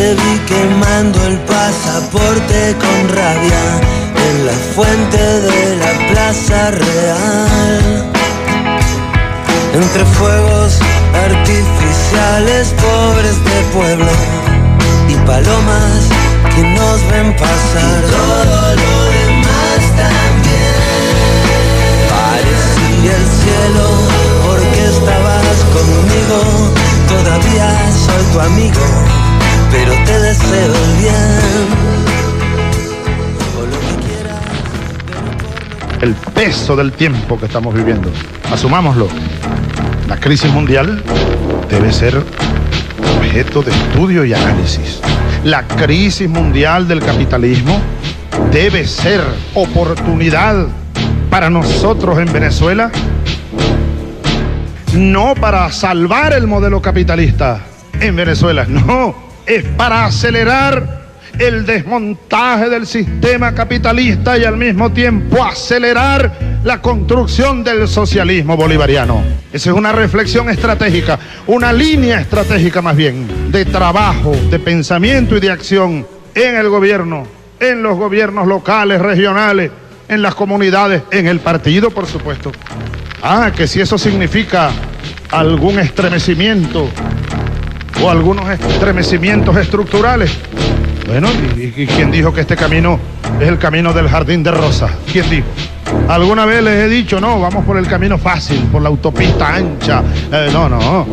Te vi quemando el pasaporte con rabia en la fuente de la Plaza Real. Entre fuegos artificiales, pobres de pueblo y palomas que nos ven pasar. Y todo lo demás también. Parecía el cielo porque estabas conmigo. Todavía soy tu amigo, pero te deseo el bien. O lo que quieras, pero el peso del tiempo que estamos viviendo. Asumámoslo. La crisis mundial debe ser objeto de estudio y análisis. La crisis mundial del capitalismo debe ser oportunidad para nosotros en Venezuela, no para salvar el modelo capitalista en Venezuela, no, es para acelerar el desmontaje del sistema capitalista y al mismo tiempo acelerar la construcción del socialismo bolivariano. Esa es una reflexión estratégica, una línea estratégica más bien, de trabajo, de pensamiento y de acción en el gobierno, en los gobiernos locales, regionales, en las comunidades, en el partido, por supuesto. Que si eso significa algún estremecimiento o algunos estremecimientos estructurales. Bueno, ¿y quién dijo que este camino es el camino del jardín de rosas? ¿Quién dijo? Alguna vez les he dicho, no, vamos por el camino fácil, por la autopista ancha. No.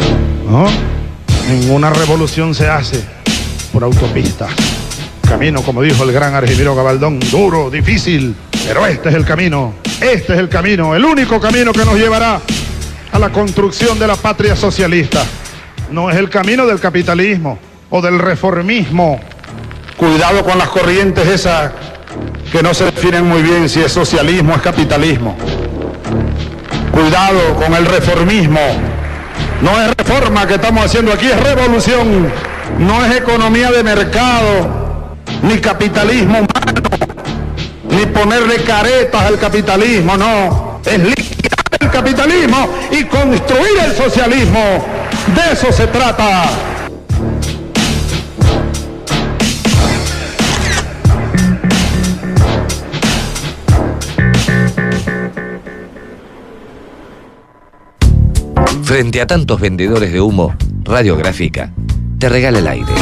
Ninguna revolución se hace por autopistas. Camino, como dijo el gran Argimiro Gabaldón, duro, difícil, pero este es el camino. Este es el camino, el único camino que nos llevará a la construcción de la patria socialista. No es el camino del capitalismo o del reformismo. Cuidado con las corrientes esas que no se definen muy bien si es socialismo o es capitalismo. Cuidado con el reformismo. No es reforma que estamos haciendo aquí, es revolución. No es economía de mercado, ni capitalismo humano, ni ponerle caretas al capitalismo, no. Es liquidar el capitalismo y construir el socialismo. De eso se trata. Frente a tantos vendedores de humo, Radiográfica te regala el aire.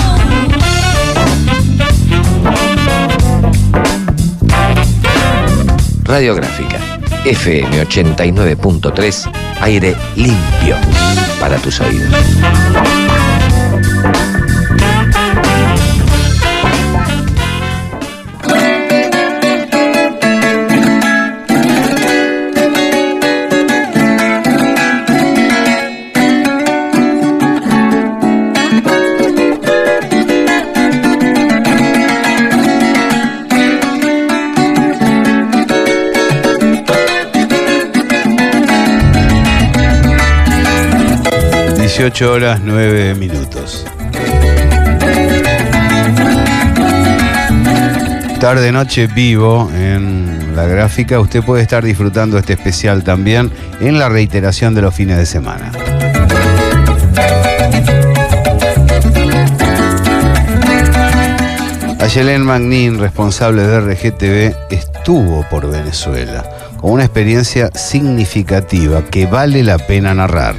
Radiográfica, FM 89.3, aire limpio para tus oídos. 18 horas 9 minutos. Tarde noche vivo en La Gráfica. Usted puede estar disfrutando este especial también en la reiteración de los fines de semana. Ayelen Magnin, responsable de RGTV, estuvo por Venezuela con una experiencia significativa que vale la pena narrar.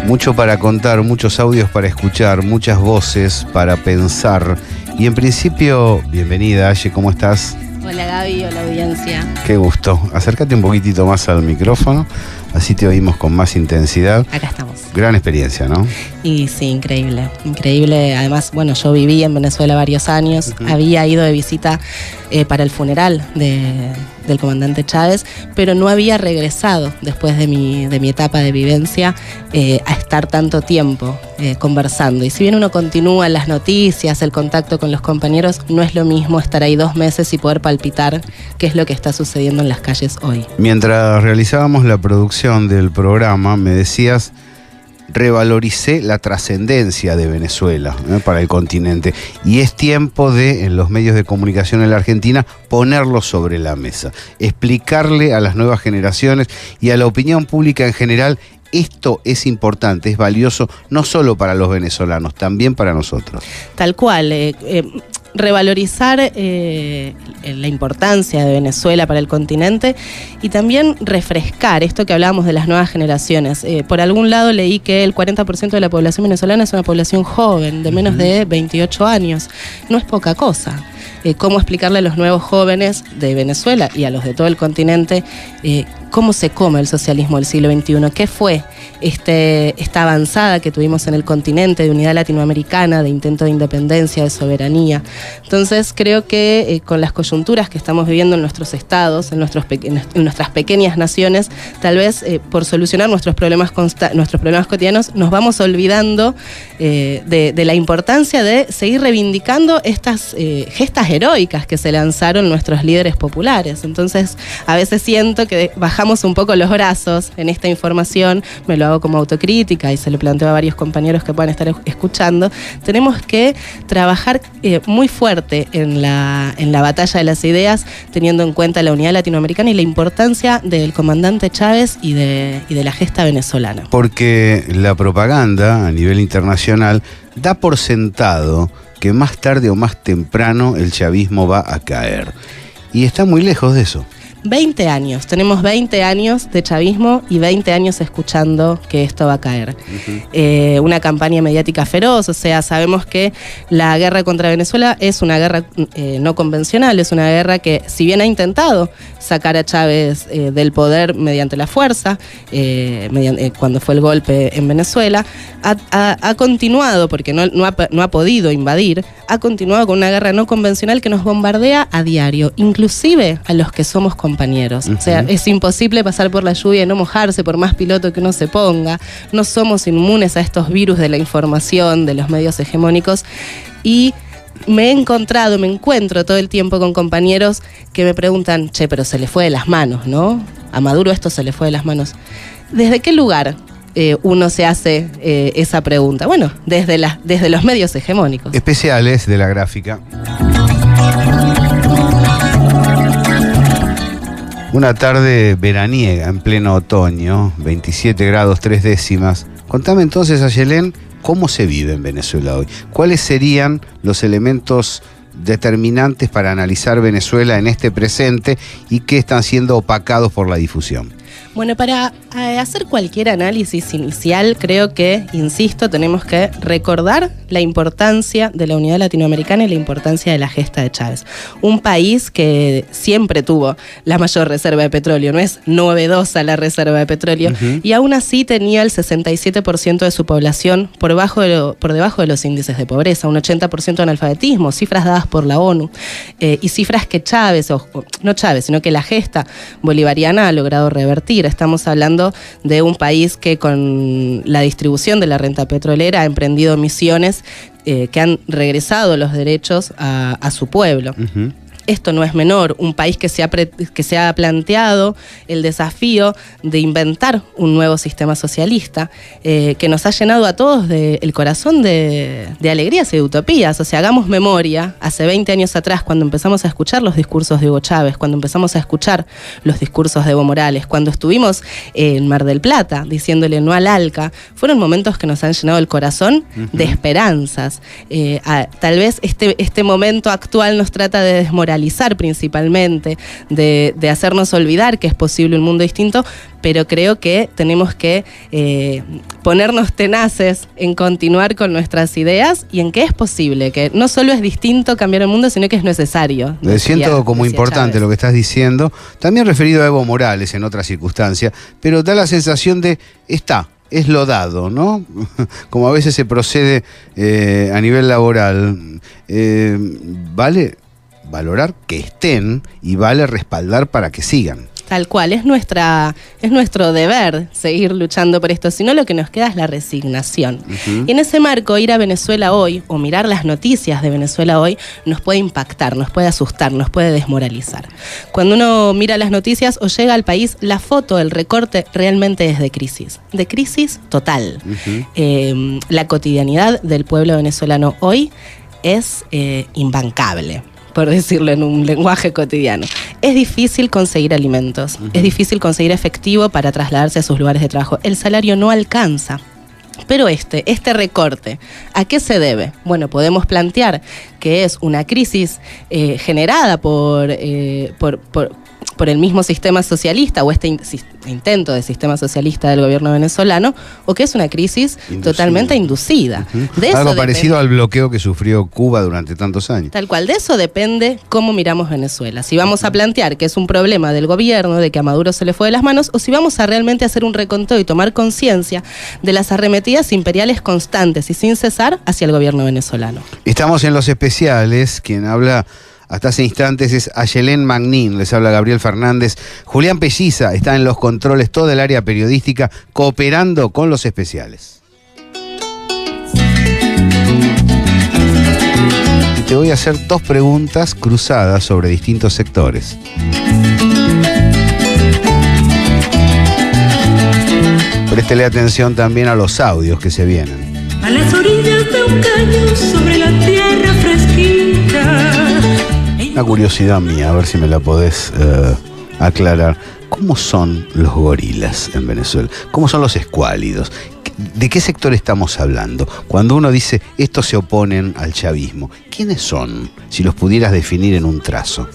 Mucho para contar, muchos audios para escuchar, muchas voces para pensar. Y en principio, bienvenida, Aye, ¿cómo estás? Hola Gaby, hola audiencia. Qué gusto. Acércate un poquitito más al micrófono, así te oímos con más intensidad. Acá estamos. Gran experiencia, ¿no? Y sí, increíble, increíble. Además, bueno, yo viví en Venezuela varios años, había ido de visita para el funeral del comandante Chávez, pero no había regresado después de mi etapa de vivencia a estar tanto tiempo conversando. Y si bien uno continúa en las noticias, el contacto con los compañeros, no es lo mismo estar ahí 2 meses y poder palpitar qué es lo que está sucediendo en las calles hoy. Mientras realizábamos la producción del programa, me decías: revaloricé la trascendencia de Venezuela para el continente, y es tiempo de, en los medios de comunicación en la Argentina, ponerlo sobre la mesa, explicarle a las nuevas generaciones y a la opinión pública en general esto es importante, es valioso, no solo para los venezolanos, también para nosotros. Tal cual. Revalorizar la importancia de Venezuela para el continente y también refrescar esto que hablábamos de las nuevas generaciones. Por algún lado leí que el 40% de la población venezolana es una población joven, de menos de 28 años. No es poca cosa. Cómo explicarle a los nuevos jóvenes de Venezuela y a los de todo el continente cómo se come el socialismo del siglo XXI, qué fue esta avanzada que tuvimos en el continente de unidad latinoamericana, de intento de independencia, de soberanía. Entonces creo que con las coyunturas que estamos viviendo en nuestros estados, en nuestras pequeñas naciones, tal vez por solucionar nuestros problemas cotidianos nos vamos olvidando de la importancia de seguir reivindicando estas gestas heroicas que se lanzaron nuestros líderes populares. Entonces a veces siento que bajamos un poco los brazos en esta información, me lo hago como autocrítica y se lo planteo a varios compañeros que puedan estar escuchando. Tenemos que trabajar muy fuerte en la batalla de las ideas, teniendo en cuenta la unidad latinoamericana y la importancia del comandante Chávez y de la gesta venezolana. Porque la propaganda a nivel internacional da por sentado que más tarde o más temprano el chavismo va a caer. Y está muy lejos de eso. 20 años, tenemos 20 años de chavismo y 20 años escuchando que esto va a caer. Una campaña mediática feroz, o sea, sabemos que la guerra contra Venezuela es una guerra no convencional, es una guerra que, si bien ha intentado sacar a Chávez del poder mediante la fuerza, cuando fue el golpe en Venezuela, ha continuado, porque no ha podido invadir, ha continuado con una guerra no convencional que nos bombardea a diario, inclusive a los que somos compañeros. O sea, es imposible pasar por la lluvia y no mojarse por más piloto que uno se ponga. No somos inmunes a estos virus de la información, de los medios hegemónicos. Y me encuentro todo el tiempo con compañeros que me preguntan, che, pero se le fue de las manos, ¿no? A Maduro esto se le fue de las manos. ¿Desde qué lugar uno se hace esa pregunta? Bueno, desde los medios hegemónicos. Especiales de la gráfica. Una tarde veraniega en pleno otoño, 27 grados 3 décimas. Contame entonces, Ayelén, ¿cómo se vive en Venezuela hoy? ¿Cuáles serían los elementos determinantes para analizar Venezuela en este presente y que están siendo opacados por la difusión? Bueno, para hacer cualquier análisis inicial, creo que, insisto, tenemos que recordar la importancia de la unidad latinoamericana y la importancia de la gesta de Chávez. Un país que siempre tuvo la mayor reserva de petróleo, no es novedosa la reserva de petróleo, y aún así tenía el 67% de su población por debajo de los índices de pobreza, un 80% de analfabetismo, cifras dadas por la ONU, y cifras que Chávez, no Chávez, sino que la gesta bolivariana ha logrado revertir. Estamos hablando de un país que con la distribución de la renta petrolera ha emprendido misiones que han regresado los derechos a su pueblo. Esto no es menor, un país que se ha planteado el desafío de inventar un nuevo sistema socialista que nos ha llenado a todos el corazón de alegrías y de utopías. O sea, hagamos memoria, hace 20 años atrás, cuando empezamos a escuchar los discursos de Hugo Chávez, cuando empezamos a escuchar los discursos de Evo Morales, cuando estuvimos en Mar del Plata diciéndole no al ALCA, fueron momentos que nos han llenado el corazón de esperanzas. Tal vez este momento actual nos trata de desmoralizar principalmente, de hacernos olvidar que es posible un mundo distinto, pero creo que tenemos que ponernos tenaces en continuar con nuestras ideas y en que es posible, que no solo es distinto cambiar el mundo, sino que es necesario. Siento como importante Chávez. Lo que estás diciendo, también referido a Evo Morales en otra circunstancia, pero da la sensación de es lo dado, ¿no? Como a veces se procede a nivel laboral. Vale valorar que estén y vale respaldar para que sigan. Tal cual, es nuestro deber seguir luchando por esto, si no lo que nos queda es la resignación. Y en ese marco, ir a Venezuela hoy o mirar las noticias de Venezuela hoy nos puede impactar, nos puede asustar, nos puede desmoralizar. Cuando uno mira las noticias o llega al país, la foto, el recorte realmente es de crisis total. La cotidianidad del pueblo venezolano hoy es imbancable. por decirlo en un lenguaje cotidiano. Es difícil conseguir alimentos, es difícil conseguir efectivo para trasladarse a sus lugares de trabajo. El salario no alcanza. Pero este recorte, ¿a qué se debe? Bueno, podemos plantear que es una crisis generada por el mismo sistema socialista o este intento de sistema socialista del gobierno venezolano, o que es una crisis totalmente inducida. De eso algo parecido al bloqueo que sufrió Cuba durante tantos años. Tal cual, de eso depende cómo miramos Venezuela. Si vamos a plantear que es un problema del gobierno, de que a Maduro se le fue de las manos, o si vamos a realmente hacer un reconteo y tomar conciencia de las arremetidas imperiales constantes y sin cesar hacia el gobierno venezolano. Estamos en Los Especiales, quien habla hasta hace instantes es Ayelén Magnin, les habla Gabriel Fernández. Julián Pelliza está en los controles, toda el área periodística, cooperando con Los Especiales. Y te voy a hacer 2 preguntas cruzadas sobre distintos sectores. Préstele atención también a los audios que se vienen. A las orillas de un caño sobre la tierra fresquita. Una curiosidad mía, a ver si me la podés aclarar. ¿Cómo son los gorilas en Venezuela? ¿Cómo son los escuálidos? ¿De qué sector estamos hablando? Cuando uno dice, estos se oponen al chavismo, ¿quiénes son? Si los pudieras definir en un trazo.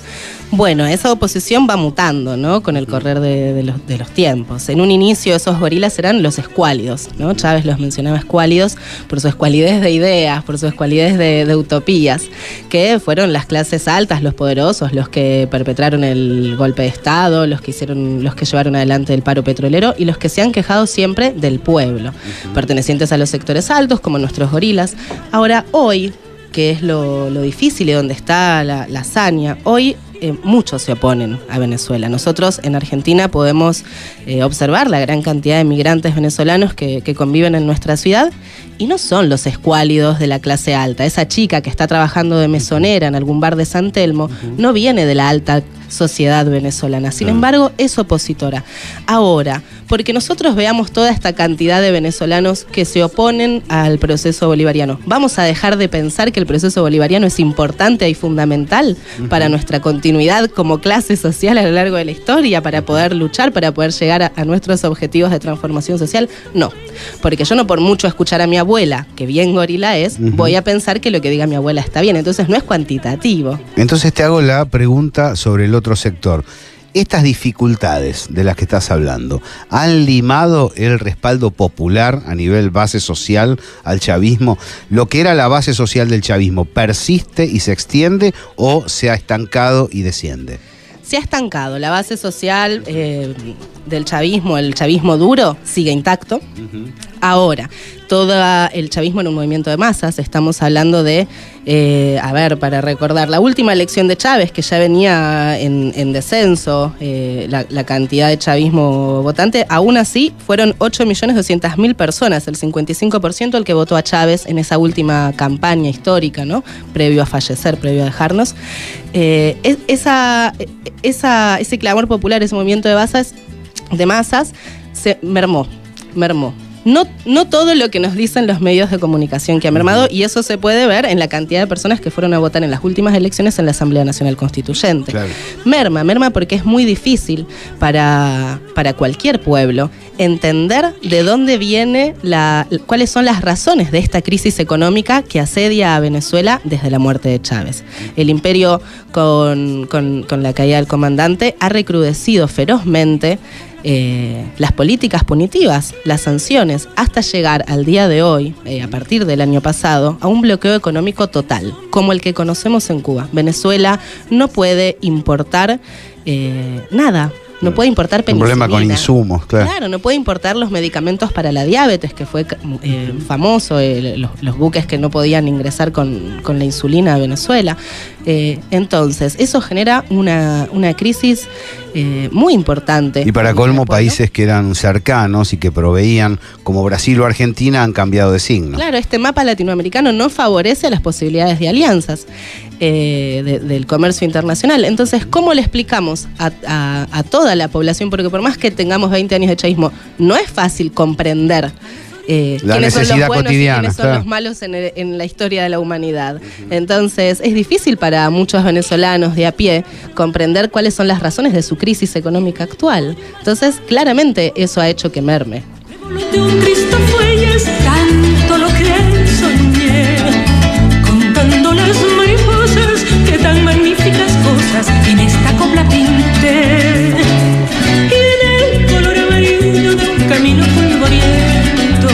Bueno, esa oposición va mutando, ¿no? Con el correr de los tiempos. En un inicio esos gorilas eran los escuálidos, ¿no? Chávez los mencionaba escuálidos por su escualidez de ideas, por su escualidez de utopías, que fueron las clases altas, los poderosos, los que perpetraron el golpe de Estado, los que llevaron adelante el paro petrolero y los que se han quejado siempre del pueblo, pertenecientes a los sectores altos como nuestros gorilas. Ahora, hoy, que es lo difícil y donde está la hazaña, hoy muchos se oponen a Venezuela. Nosotros en Argentina podemos observar la gran cantidad de migrantes venezolanos que conviven en nuestra ciudad y no son los escuálidos de la clase alta. Esa chica que está trabajando de mesonera en algún bar de San Telmo no viene de la alta sociedad venezolana. Sin embargo, es opositora. Ahora, porque nosotros veamos toda esta cantidad de venezolanos que se oponen al proceso bolivariano, ¿vamos a dejar de pensar que el proceso bolivariano es importante y fundamental para nuestra continuidad como clase social a lo largo de la historia, para poder luchar, para poder llegar a nuestros objetivos de transformación social? No, porque yo no por mucho escuchar a mi abuela, que bien gorila es, voy a pensar que lo que diga mi abuela está bien. Entonces no es cuantitativo. Entonces te hago la pregunta sobre el otro sector. Estas dificultades de las que estás hablando, ¿han limado el respaldo popular a nivel base social al chavismo? ¿Lo que era la base social del chavismo persiste y se extiende o se ha estancado y desciende? Se ha estancado. La base social del chavismo, el chavismo duro, sigue intacto. Ahora, todo el chavismo en un movimiento de masas, estamos hablando de, para recordar, la última elección de Chávez, que ya venía en descenso, la cantidad de chavismo votante, aún así fueron 8.200.000 personas, el 55% el que votó a Chávez en esa última campaña histórica, ¿no? Previo a fallecer, previo a dejarnos. Ese clamor popular, ese movimiento de masas, se mermó. No todo lo que nos dicen los medios de comunicación que ha mermado, y eso se puede ver en la cantidad de personas que fueron a votar en las últimas elecciones en la Asamblea Nacional Constituyente. Claro. Merma porque es muy difícil para cualquier pueblo entender de dónde viene, cuáles son las razones de esta crisis económica que asedia a Venezuela desde la muerte de Chávez. El imperio, con la caída del comandante, ha recrudecido ferozmente las políticas punitivas, las sanciones, hasta llegar al día de hoy, a partir del año pasado, a un bloqueo económico total, como el que conocemos en Cuba. Venezuela no puede importar nada. No puede importar penicilina. Un problema con insumos, claro. Claro, no puede importar los medicamentos para la diabetes, que fue famoso, los buques que no podían ingresar con la insulina a Venezuela. Entonces, eso genera una crisis muy importante. Y para colmo, países que eran cercanos y que proveían, como Brasil o Argentina, han cambiado de signo. Claro, este mapa latinoamericano no favorece las posibilidades de alianzas del comercio internacional. Entonces, ¿cómo le explicamos a toda la población? Porque por más que tengamos 20 años de chavismo, no es fácil comprender La quiénes son los necesidad buenos cotidiana, y quiénes son claro. los malos en la historia de la humanidad. Entonces, es difícil para muchos venezolanos de a pie comprender cuáles son las razones de su crisis económica actual. Entonces, claramente eso ha hecho que merme. De un Cristo fuelles, tanto lo que soñé, contando las mariposas que tan magníficas cosas en esta copla pinté, y en el color amarillo de un camino polvoriento.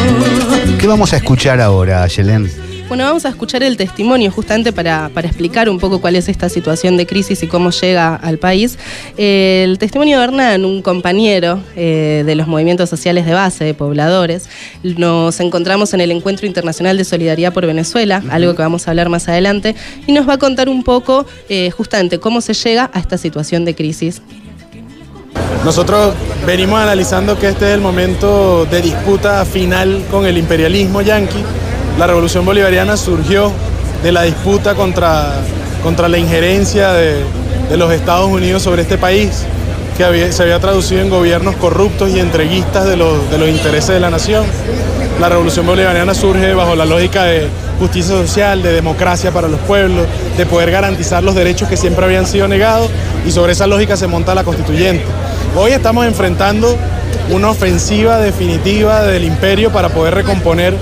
¿Qué vamos a escuchar ahora, Yelén? Bueno, vamos a escuchar el testimonio justamente para explicar un poco cuál es esta situación de crisis y cómo llega al país. El testimonio de Hernán, un compañero de los movimientos sociales de base, de pobladores. Nos encontramos en el Encuentro Internacional de Solidaridad por Venezuela, algo que vamos a hablar más adelante, y nos va a contar un poco justamente cómo se llega a esta situación de crisis. Nosotros venimos analizando que este es el momento de disputa final con el imperialismo yanqui. La revolución bolivariana surgió de la disputa contra la injerencia de los Estados Unidos sobre este país, que se había traducido en gobiernos corruptos y entreguistas de los intereses de la nación. La revolución bolivariana surge bajo la lógica de justicia social, de democracia para los pueblos, de poder garantizar los derechos que siempre habían sido negados, y sobre esa lógica se monta la constituyente. Hoy estamos enfrentando una ofensiva definitiva del imperio para poder recomponer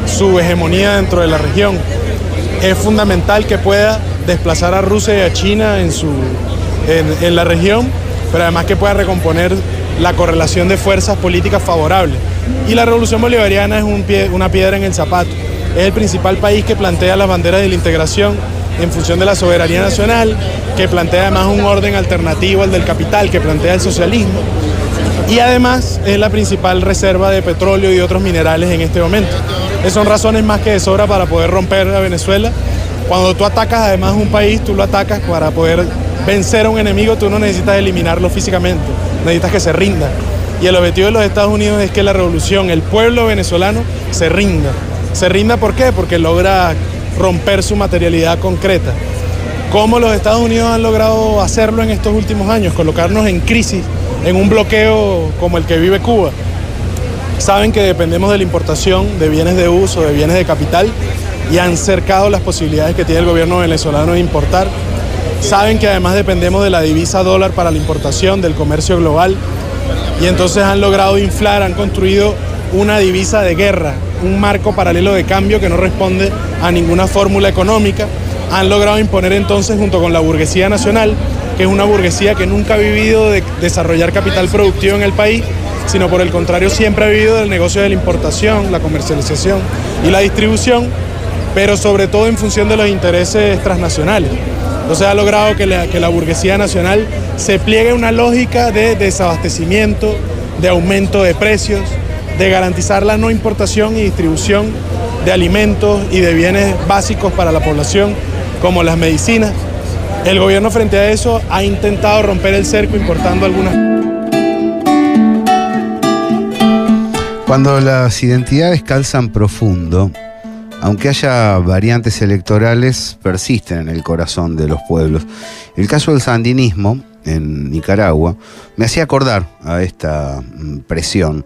su hegemonía dentro de la región. Es fundamental que pueda desplazar a Rusia y a China en la región, pero además que pueda recomponer la correlación de fuerzas políticas favorables. Y la revolución bolivariana es una piedra en el zapato. Es el principal país que plantea las banderas de la integración en función de la soberanía nacional, que plantea además un orden alternativo al del capital, que plantea el socialismo. Y además es la principal reserva de petróleo y otros minerales en este momento. Esas son razones más que de sobra para poder romper a Venezuela. Cuando tú atacas además un país, tú lo atacas para poder vencer a un enemigo, tú no necesitas eliminarlo físicamente, necesitas que se rinda. Y el objetivo de los Estados Unidos es que la revolución, el pueblo venezolano, se rinda. ¿Se rinda por qué? Porque logra romper su materialidad concreta. ¿Cómo los Estados Unidos han logrado hacerlo en estos últimos años? Colocarnos en crisis, en un bloqueo como el que vive Cuba. Saben que dependemos de la importación de bienes de uso, de bienes de capital, y han cercado las posibilidades que tiene el gobierno venezolano de importar. Saben que además dependemos de la divisa dólar para la importación, del comercio global, y entonces han logrado inflar, han construido una divisa de guerra, un marco paralelo de cambio que no responde a ninguna fórmula económica. Han logrado imponer entonces, junto con la burguesía nacional, que es una burguesía que nunca ha vivido de desarrollar capital productivo en el país, sino por el contrario siempre ha vivido del negocio de la importación, la comercialización y la distribución, pero sobre todo en función de los intereses transnacionales. Entonces ha logrado que la burguesía nacional se pliegue a una lógica de desabastecimiento, de aumento de precios, de garantizar la no importación y distribución de alimentos y de bienes básicos para la población, como las medicinas. El gobierno frente a eso ha intentado romper el cerco importando algunas. Cuando las identidades calzan profundo, aunque haya variantes electorales, persisten en el corazón de los pueblos. El caso del sandinismo en Nicaragua me hacía acordar a esta presión.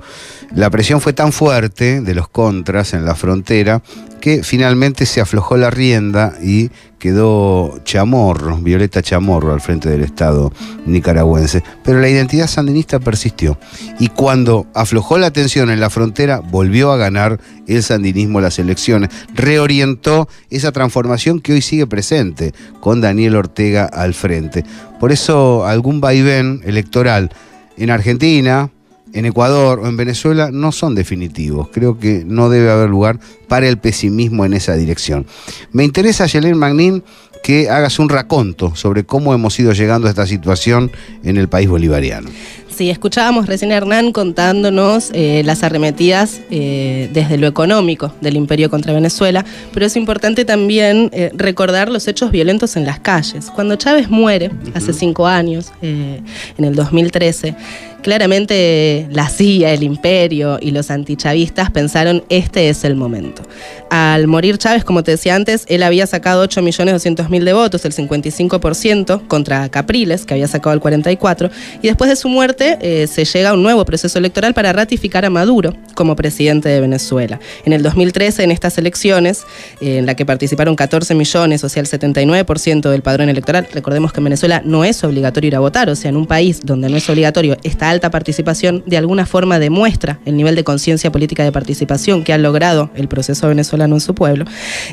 La presión fue tan fuerte de los contras en la frontera que finalmente se aflojó la rienda y quedó Chamorro, Violeta Chamorro, al frente del Estado nicaragüense. Pero la identidad sandinista persistió. Y cuando aflojó la tensión en la frontera, volvió a ganar el sandinismo las elecciones. Reorientó esa transformación que hoy sigue presente, con Daniel Ortega al frente. Por eso algún vaivén electoral en Argentina, en Ecuador o en Venezuela no son definitivos. Creo que no debe haber lugar para el pesimismo en esa dirección. Me interesa, Yelén Magnin, que hagas un raconto sobre cómo hemos ido llegando a esta situación en el país bolivariano. Sí, escuchábamos recién a Hernán contándonos las arremetidas desde lo económico del imperio contra Venezuela, pero es importante también recordar los hechos violentos en las calles. Cuando Chávez muere, hace 5 años, en el 2013, Claramente la CIA, el imperio y los antichavistas pensaron este es el momento. Al morir Chávez, como te decía antes, él había sacado 8.200.000 de votos, el 55%, contra Capriles, que había sacado el 44%, y después de su muerte se llega a un nuevo proceso electoral para ratificar a Maduro como presidente de Venezuela. En el 2013, en estas elecciones, en la que participaron 14 millones, o sea, el 79% del padrón electoral, recordemos que en Venezuela no es obligatorio ir a votar, o sea, en un país donde no es obligatorio, esta alta participación de alguna forma demuestra el nivel de conciencia política de participación que ha logrado el proceso venezolano en su pueblo,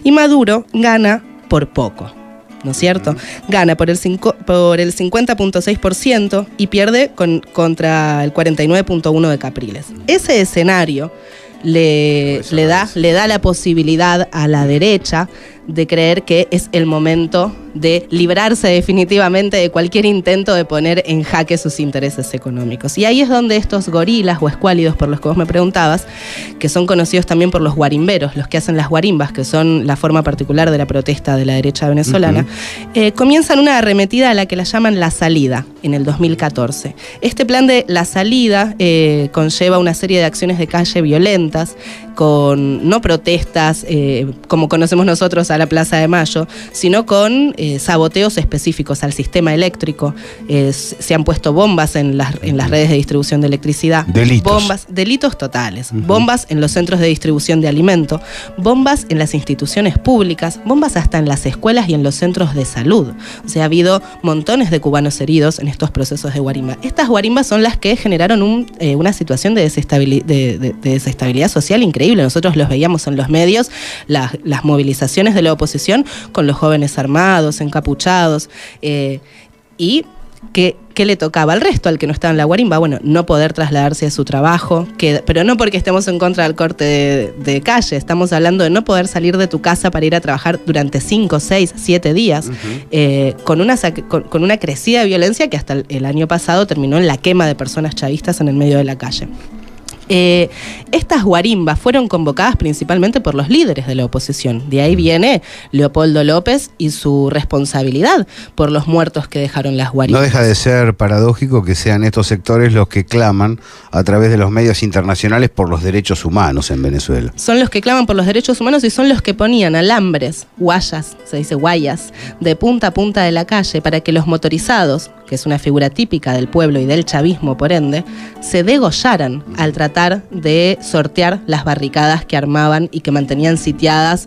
y Maduro gana por poco, ¿no es cierto? Gana por el 50.6% y pierde contra el 49.1% de Capriles. Ese escenario le da la posibilidad a la derecha de creer que es el momento de librarse definitivamente de cualquier intento de poner en jaque sus intereses económicos. Y ahí es donde estos gorilas o escuálidos por los que vos me preguntabas, que son conocidos también por los guarimberos, los que hacen las guarimbas, que son la forma particular de la protesta de la derecha venezolana, comienzan una arremetida a la que la llaman La Salida en el 2014. Este plan de La Salida conlleva una serie de acciones de calle violentas, con no protestas como conocemos nosotros a la Plaza de Mayo, sino con saboteos específicos al sistema eléctrico. Se han puesto bombas en las redes de distribución de electricidad. Delitos totales. Bombas en los centros de distribución de alimento, bombas en las instituciones públicas, bombas hasta en las escuelas y en los centros de salud. O sea, ha habido montones de cubanos heridos en estos procesos de guarimba. Estas guarimbas son las que generaron una situación de desestabilidad social increíble. Nosotros los veíamos en los medios, las movilizaciones de la oposición con los jóvenes armados, encapuchados, y ¿qué le tocaba al resto, al que no estaba en la guarimba? Bueno, no poder trasladarse a su trabajo, pero no porque estemos en contra del corte de calle, estamos hablando de no poder salir de tu casa para ir a trabajar durante 5, 6, 7 días, con una crecida violencia que hasta el año pasado terminó en la quema de personas chavistas en el medio de la calle. Estas guarimbas fueron convocadas principalmente por los líderes de la oposición. De ahí viene Leopoldo López y su responsabilidad por los muertos que dejaron las guarimbas. No deja de ser paradójico que sean estos sectores los que claman a través de los medios internacionales por los derechos humanos en Venezuela. Son los que claman por los derechos humanos y son los que ponían alambres, guayas, se dice guayas, de punta a punta de la calle para que los motorizados, que es una figura típica del pueblo y del chavismo por ende, se degollaran al tratar de sortear las barricadas que armaban y que mantenían sitiados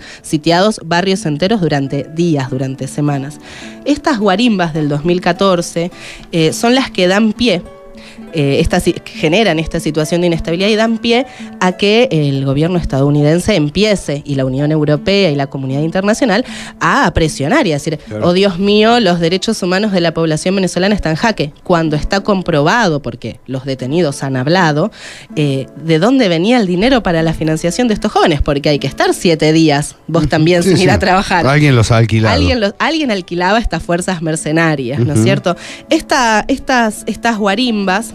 barrios enteros durante días, durante semanas. Estas guarimbas del 2014 son las que dan pie, generan esta situación de inestabilidad y dan pie a que el gobierno estadounidense empiece, y la Unión Europea y la comunidad internacional, a presionar y a decir, claro, oh Dios mío, los derechos humanos de la población venezolana están en jaque, cuando está comprobado, porque los detenidos han hablado, de dónde venía el dinero para la financiación de estos jóvenes, porque hay que estar 7 días, vos también, sin ir a trabajar. Alguien los ha alquilado. Alguien alquilaba estas fuerzas mercenarias, ¿no es cierto? Estas guarimbas,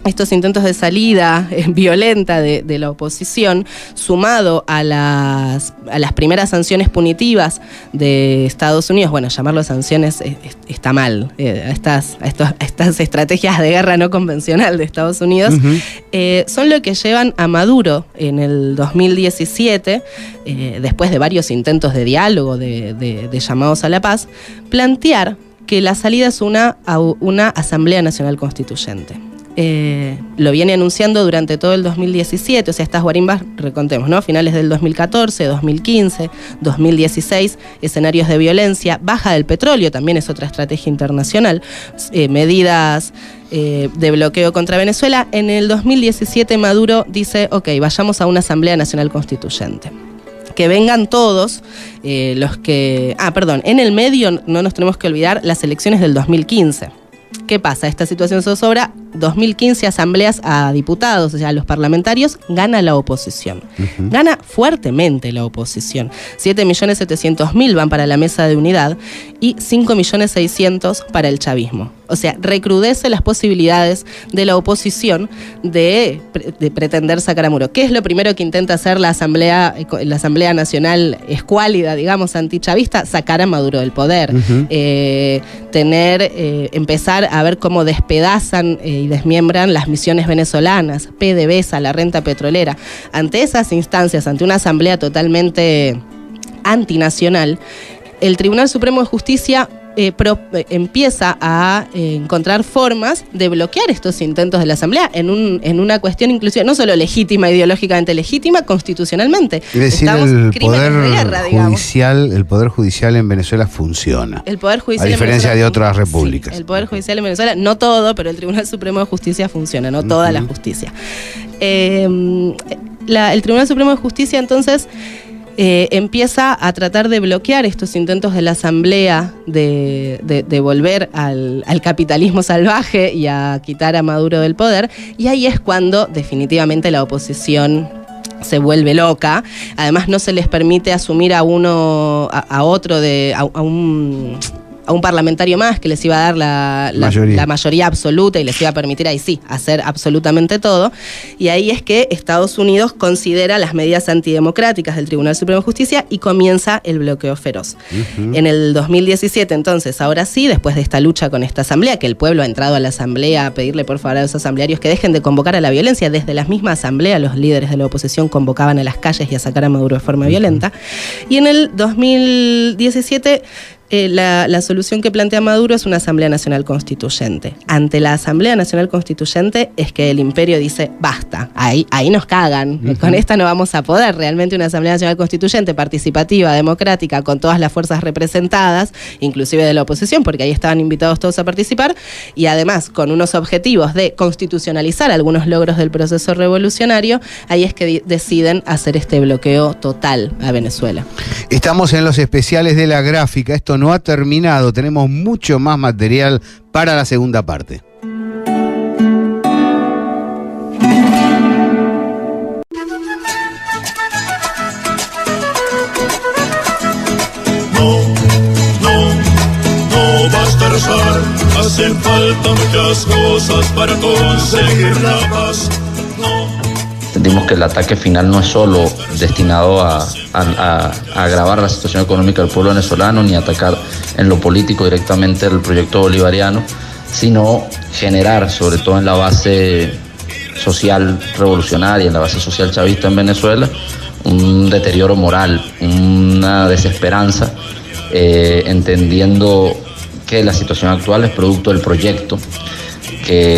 estos intentos de salida violenta de la oposición, sumado a las primeras sanciones punitivas de Estados Unidos, bueno, llamarlo sanciones está mal, estas estrategias de guerra no convencional de Estados Unidos, son lo que llevan a Maduro en el 2017, después de varios intentos de diálogo, de llamados a la paz, plantear que la salida es una Asamblea Nacional Constituyente. Lo viene anunciando durante todo el 2017, o sea, estas guarimbas, recontemos, ¿no? Finales del 2014, 2015, 2016, escenarios de violencia, baja del petróleo, también es otra estrategia internacional, medidas de bloqueo contra Venezuela. En el 2017 Maduro dice, ok, vayamos a una Asamblea Nacional Constituyente. Que vengan todos los que... en el medio no nos tenemos que olvidar las elecciones del 2015. ¿Qué pasa? Esta situación zozobra, 2015 asambleas a diputados, o sea, a los parlamentarios, gana la oposición. Gana fuertemente la oposición. 7.700.000 van para la mesa de unidad y 5.600.000 para el chavismo. O sea, recrudece las posibilidades de la oposición de pretender sacar a Maduro. ¿Qué es lo primero que intenta hacer la Asamblea Nacional escuálida, digamos, antichavista? Sacar a Maduro del poder. Empezar a ver cómo despedazan y desmiembran las misiones venezolanas, PDVSA, la renta petrolera. Ante esas instancias, ante una asamblea totalmente antinacional, el Tribunal Supremo de Justicia empieza a encontrar formas de bloquear estos intentos de la Asamblea en una cuestión inclusive no solo legítima, ideológicamente legítima, constitucionalmente. Es decir, el Poder Judicial en Venezuela funciona. El Poder Judicial a diferencia de otras repúblicas. Sí, el Poder Judicial en Venezuela, no todo, pero el Tribunal Supremo de Justicia funciona, no toda la justicia. El Tribunal Supremo de Justicia entonces empieza a tratar de bloquear estos intentos de la Asamblea de volver al capitalismo salvaje y a quitar a Maduro del poder, y ahí es cuando definitivamente la oposición se vuelve loca. Además no se les permite asumir a un parlamentario más que les iba a dar la mayoría absoluta y les iba a permitir ahí sí hacer absolutamente todo. Y ahí es que Estados Unidos considera las medidas antidemocráticas del Tribunal Supremo de Justicia y comienza el bloqueo feroz. En el 2017, entonces, ahora sí, después de esta lucha con esta asamblea, que el pueblo ha entrado a la asamblea a pedirle por favor a los asamblearios que dejen de convocar a la violencia, desde la misma asamblea los líderes de la oposición convocaban a las calles y a sacar a Maduro de forma violenta. Y en el 2017 la solución que plantea Maduro es una Asamblea Nacional Constituyente. Ante la Asamblea Nacional Constituyente es que el imperio dice, basta, ahí nos cagan, con esta no vamos a poder. Realmente una Asamblea Nacional Constituyente participativa, democrática, con todas las fuerzas representadas, inclusive de la oposición, porque ahí estaban invitados todos a participar, y además con unos objetivos de constitucionalizar algunos logros del proceso revolucionario, ahí es que deciden hacer este bloqueo total a Venezuela. Estamos en los especiales de La Gráfica. Esto no ha terminado, tenemos mucho más material para la segunda parte. No basta rezar, hacen falta muchas cosas para conseguir la paz. Entendimos que el ataque final no es solo destinado a agravar la situación económica del pueblo venezolano, ni atacar en lo político directamente el proyecto bolivariano, sino generar, sobre todo en la base social revolucionaria, en la base social chavista en Venezuela, un deterioro moral, una desesperanza, entendiendo que la situación actual es producto del proyecto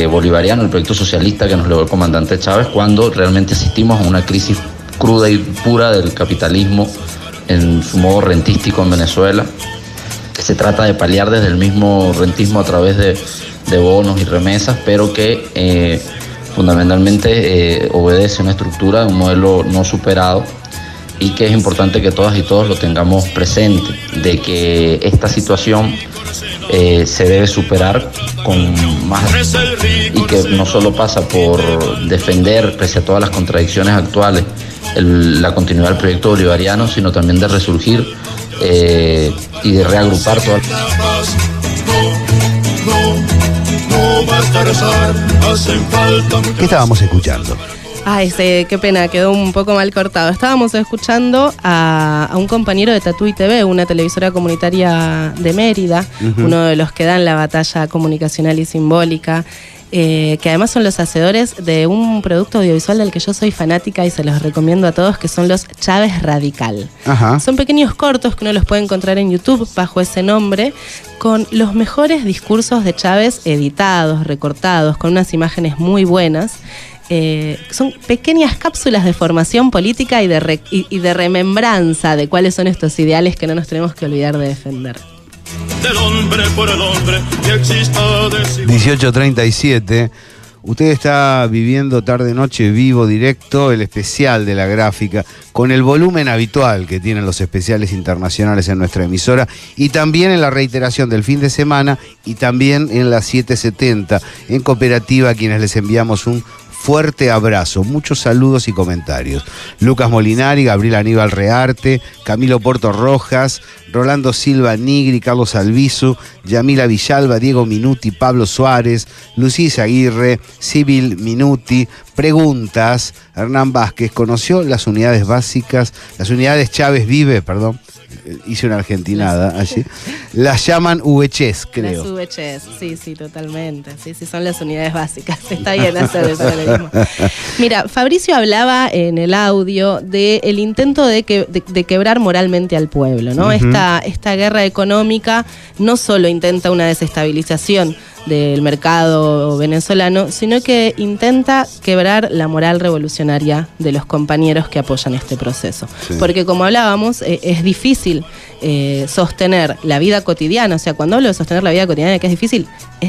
bolivariano, el proyecto socialista que nos legó el comandante Chávez, cuando realmente asistimos a una crisis cruda y pura del capitalismo en su modo rentístico en Venezuela, que se trata de paliar desde el mismo rentismo a través de bonos y remesas, pero que fundamentalmente obedece a una estructura, un modelo no superado, y que es importante que todas y todos lo tengamos presente, de que esta situación se debe superar con más, y que no solo pasa por defender, pese a todas las contradicciones actuales, la continuidad del proyecto bolivariano, sino también de resurgir y de reagrupar todas. ¿Qué estábamos escuchando? Ay, qué pena, quedó un poco mal cortado. Estábamos escuchando a un compañero de Tatuí TV, una televisora comunitaria de Mérida, uno de los que dan la batalla comunicacional y simbólica, que además son los hacedores de un producto audiovisual del que yo soy fanática y se los recomiendo a todos, que son los Chávez Radical. Son pequeños cortos que uno los puede encontrar en YouTube bajo ese nombre, con los mejores discursos de Chávez editados, recortados, con unas imágenes muy buenas. Son pequeñas cápsulas de formación política y de remembranza de cuáles son estos ideales que no nos tenemos que olvidar de defender. Del hombre por el hombre, que exista 18:37. Usted está viviendo Tarde Noche Vivo Directo, el especial de La Gráfica, con el volumen habitual que tienen los especiales internacionales en nuestra emisora, y también en la reiteración del fin de semana, y también en la 770, en Cooperativa, a quienes les enviamos un fuerte abrazo, muchos saludos y comentarios. Lucas Molinari, Gabriel Aníbal Rearte, Camilo Porto Rojas, Rolando Silva Nigri, Carlos Albizu, Yamila Villalba, Diego Minuti, Pablo Suárez, Lucía Aguirre, Sibyl Minuti, Preguntas. Hernán Vázquez, ¿conoció las unidades básicas, las unidades Chávez Vive, perdón? Hice una argentinada allí. Las llaman VHs, creo. Las VHs, sí, totalmente. Sí, son las unidades básicas. Está bien hacer el paralelismo. Mira, Fabricio hablaba en el audio del intento de quebrar moralmente al pueblo, ¿no? Esta guerra económica no solo intenta una desestabilización del mercado venezolano, sino que intenta quebrar la moral revolucionaria de los compañeros que apoyan este proceso. Sí. Porque como hablábamos, es difícil sostener la vida cotidiana. O sea, cuando hablo de sostener la vida cotidiana, que es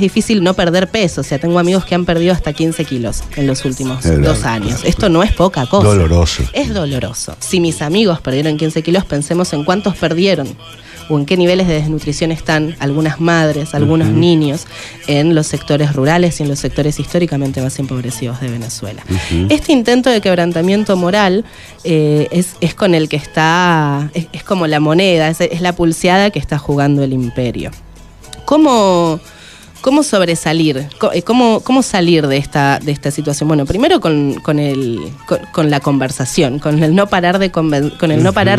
difícil no perder peso. O sea, tengo amigos que han perdido hasta 15 kilos en los últimos 2 años. Esto no es poca cosa. Doloroso. Es doloroso. Si mis amigos perdieron 15 kilos, pensemos en cuántos perdieron o en qué niveles de desnutrición están algunas madres, algunos niños en los sectores rurales y en los sectores históricamente más empobrecidos de Venezuela. Este intento de quebrantamiento moral es con el que está, es como la moneda, es la pulseada que está jugando el imperio. ¿Cómo sobresalir? ¿Cómo salir de esta situación? Bueno, primero con la conversación, con el no parar de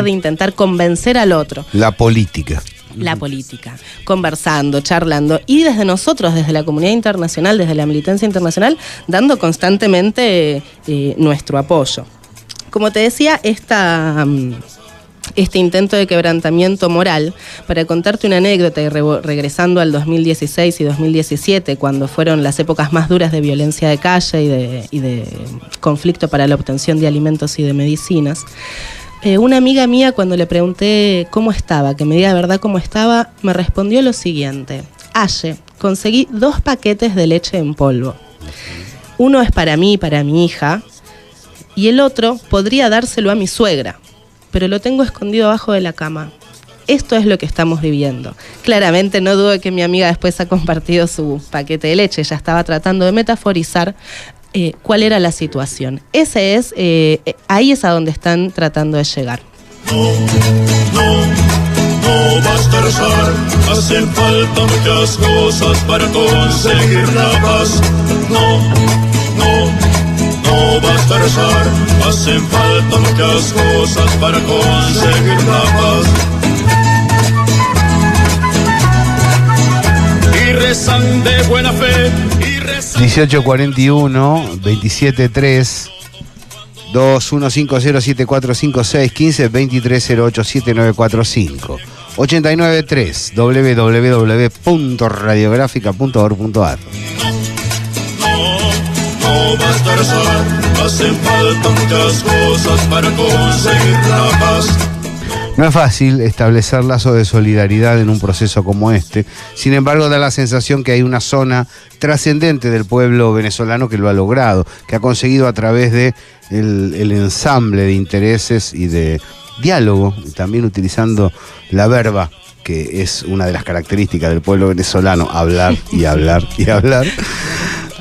intentar convencer al otro. La política. La política, conversando, charlando, y desde nosotros, desde la comunidad internacional, desde la militancia internacional, dando constantemente nuestro apoyo. Como te decía, este intento de quebrantamiento moral, para contarte una anécdota y regresando al 2016 y 2017, cuando fueron las épocas más duras de violencia de calle y de conflicto para la obtención de alimentos y de medicinas, una amiga mía, cuando le pregunté cómo estaba, que me diga de verdad cómo estaba, me respondió lo siguiente: Aye, conseguí 2 paquetes de leche en polvo. Uno es para mí y para mi hija, y el otro podría dárselo a mi suegra, pero lo tengo escondido abajo de la cama. Esto es lo que estamos viviendo. Claramente no dudo que mi amiga después ha compartido su paquete de leche. Ella estaba tratando de metaforizar cuál era la situación. Ahí es a donde están tratando de llegar. No basta rezar, hacen falta muchas cosas para conseguir la paz. No basta rezar, hacen falta muchas cosas para conseguir la paz. Y rezan de buena fe, y rezan... 1841, 27-3, 21507456, 15 23087945, 893 www.radiografica.org.ar. No basta rezar, hacen falta muchas cosas para conseguir la paz. No es fácil establecer lazos de solidaridad en un proceso como este. Sin embargo, da la sensación que hay una zona trascendente del pueblo venezolano que lo ha logrado, que ha conseguido a través de el ensamble de intereses y de diálogo, también utilizando la verba, que es una de las características del pueblo venezolano, hablar y hablar y hablar,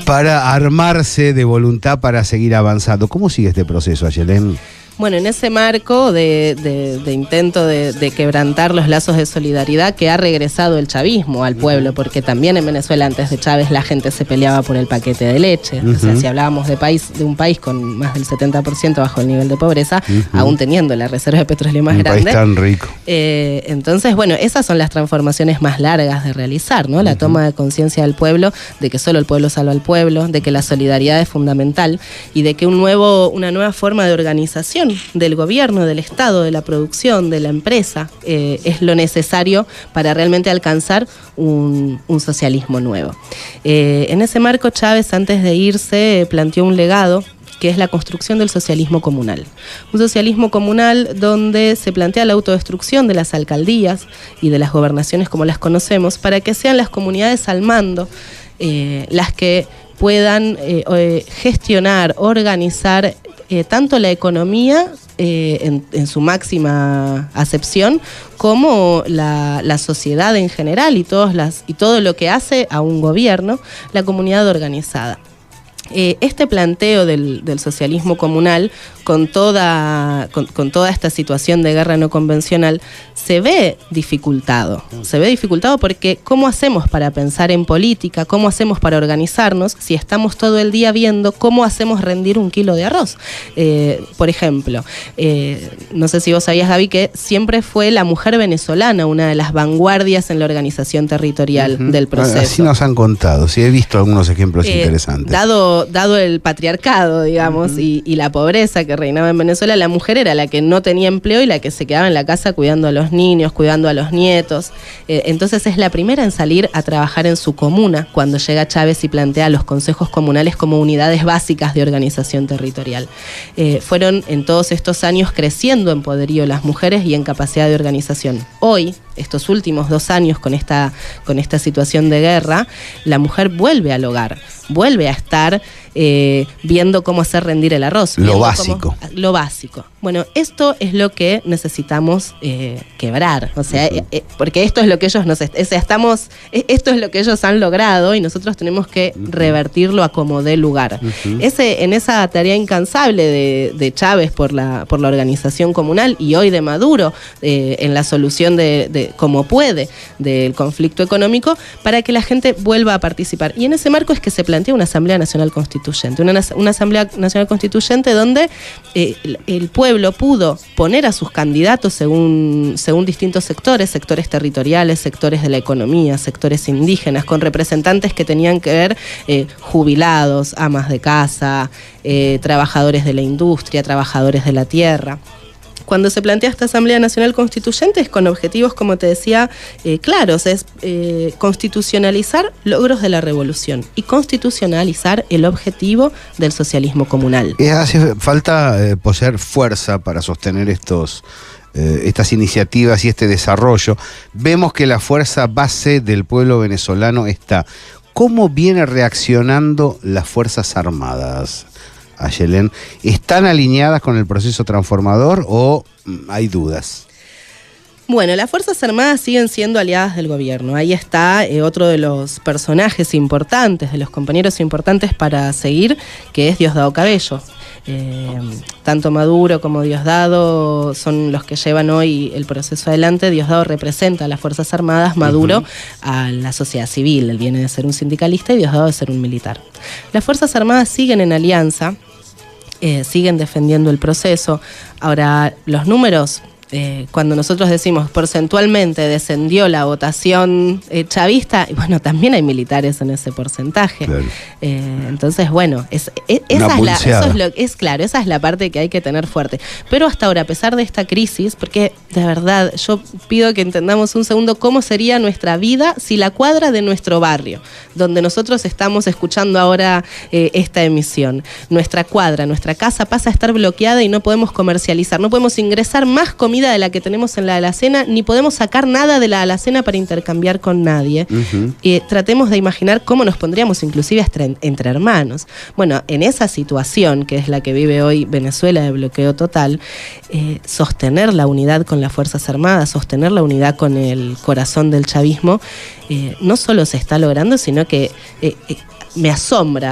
para armarse de voluntad para seguir avanzando. ¿Cómo sigue este proceso, Ayelén? Bueno, en ese marco de intento de quebrantar los lazos de solidaridad, que ha regresado el chavismo al pueblo, porque también en Venezuela antes de Chávez la gente se peleaba por el paquete de leche. O sea, si hablábamos de un país con más del 70% bajo el nivel de pobreza, aún teniendo la reserva de petróleo más grande. Un país tan rico. Entonces, bueno, esas son las transformaciones más largas de realizar, ¿no? La toma de conciencia del pueblo, de que solo el pueblo salva al pueblo, de que la solidaridad es fundamental y de que una nueva forma de organización del gobierno, del Estado, de la producción, de la empresa, es lo necesario para realmente alcanzar un socialismo nuevo. En ese marco, Chávez, antes de irse, planteó un legado que es la construcción del socialismo comunal. Un socialismo comunal donde se plantea la autodestrucción de las alcaldías y de las gobernaciones como las conocemos, para que sean las comunidades al mando las que puedan gestionar, organizar tanto la economía en su máxima acepción, como la sociedad en general y todo lo que hace a un gobierno, la comunidad organizada. Este planteo del socialismo comunal, con toda esta situación de guerra no convencional, se ve dificultado. Se ve dificultado porque ¿cómo hacemos para pensar en política? ¿Cómo hacemos para organizarnos si estamos todo el día viendo cómo hacemos rendir un kilo de arroz? Por ejemplo, no sé si vos sabías, Gaby, que siempre fue la mujer venezolana una de las vanguardias en la organización territorial del proceso. Así nos han contado, sí, he visto algunos ejemplos interesantes. Dado el patriarcado, digamos, y la pobreza que reinaba en Venezuela, la mujer era la que no tenía empleo y la que se quedaba en la casa cuidando a los niños, cuidando a los nietos. Entonces es la primera en salir a trabajar en su comuna cuando llega Chávez y plantea los consejos comunales como unidades básicas de organización territorial. Fueron en todos estos años creciendo en poderío las mujeres y en capacidad de organización. Hoy, estos últimos 2 años con esta situación de guerra, la mujer vuelve al hogar, vuelve a estar viendo cómo hacer rendir el arroz. Lo básico. Lo básico. Bueno, esto es lo que necesitamos quebrar. O sea, porque esto es lo que ellos esto es lo que ellos han logrado y nosotros tenemos que revertirlo a como dé lugar. En esa tarea incansable de Chávez por la organización comunal y hoy de Maduro en la solución de como puede del conflicto económico para que la gente vuelva a participar. Y en ese marco es que se plantea una Asamblea Nacional Constituyente, una Asamblea Nacional Constituyente donde el pueblo pudo poner a sus candidatos según distintos sectores territoriales, sectores de la economía, sectores indígenas, con representantes que tenían que ver jubilados, amas de casa, trabajadores de la industria, trabajadores de la tierra. Cuando se plantea esta Asamblea Nacional Constituyente es con objetivos, como te decía, claros, es constitucionalizar logros de la revolución y constitucionalizar el objetivo del socialismo comunal. Hace falta poseer fuerza para sostener estas iniciativas y este desarrollo. Vemos que la fuerza base del pueblo venezolano está. ¿Cómo viene reaccionando las Fuerzas Armadas, Ayelén? ¿Están alineadas con el proceso transformador o hay dudas? Bueno, las Fuerzas Armadas siguen siendo aliadas del gobierno. Ahí está otro de los personajes importantes, de los compañeros importantes para seguir, que es Diosdado Cabello. Tanto Maduro como Diosdado son los que llevan hoy el proceso adelante. Diosdado representa a las Fuerzas Armadas, Maduro a la sociedad civil. Él viene de ser un sindicalista y Diosdado de ser un militar. Las Fuerzas Armadas siguen en alianza, siguen defendiendo el proceso. Ahora, los números, cuando nosotros decimos porcentualmente descendió la votación chavista, y bueno, también hay militares en ese porcentaje. Claro. Entonces, bueno, esa es la parte que hay que tener fuerte. Pero hasta ahora, a pesar de esta crisis, porque de verdad yo pido que entendamos un segundo cómo sería nuestra vida si la cuadra de nuestro barrio, donde nosotros estamos escuchando ahora esta emisión, nuestra cuadra, nuestra casa pasa a estar bloqueada y no podemos comercializar, no podemos ingresar más comida de la que tenemos en la alacena, ni podemos sacar nada de la alacena para intercambiar con nadie. Tratemos de imaginar cómo nos pondríamos inclusive entre hermanos. Bueno, en esa situación, que es la que vive hoy Venezuela de bloqueo total, sostener la unidad con las Fuerzas Armadas, sostener la unidad con el corazón del chavismo, no solo se está logrando, sino que me asombré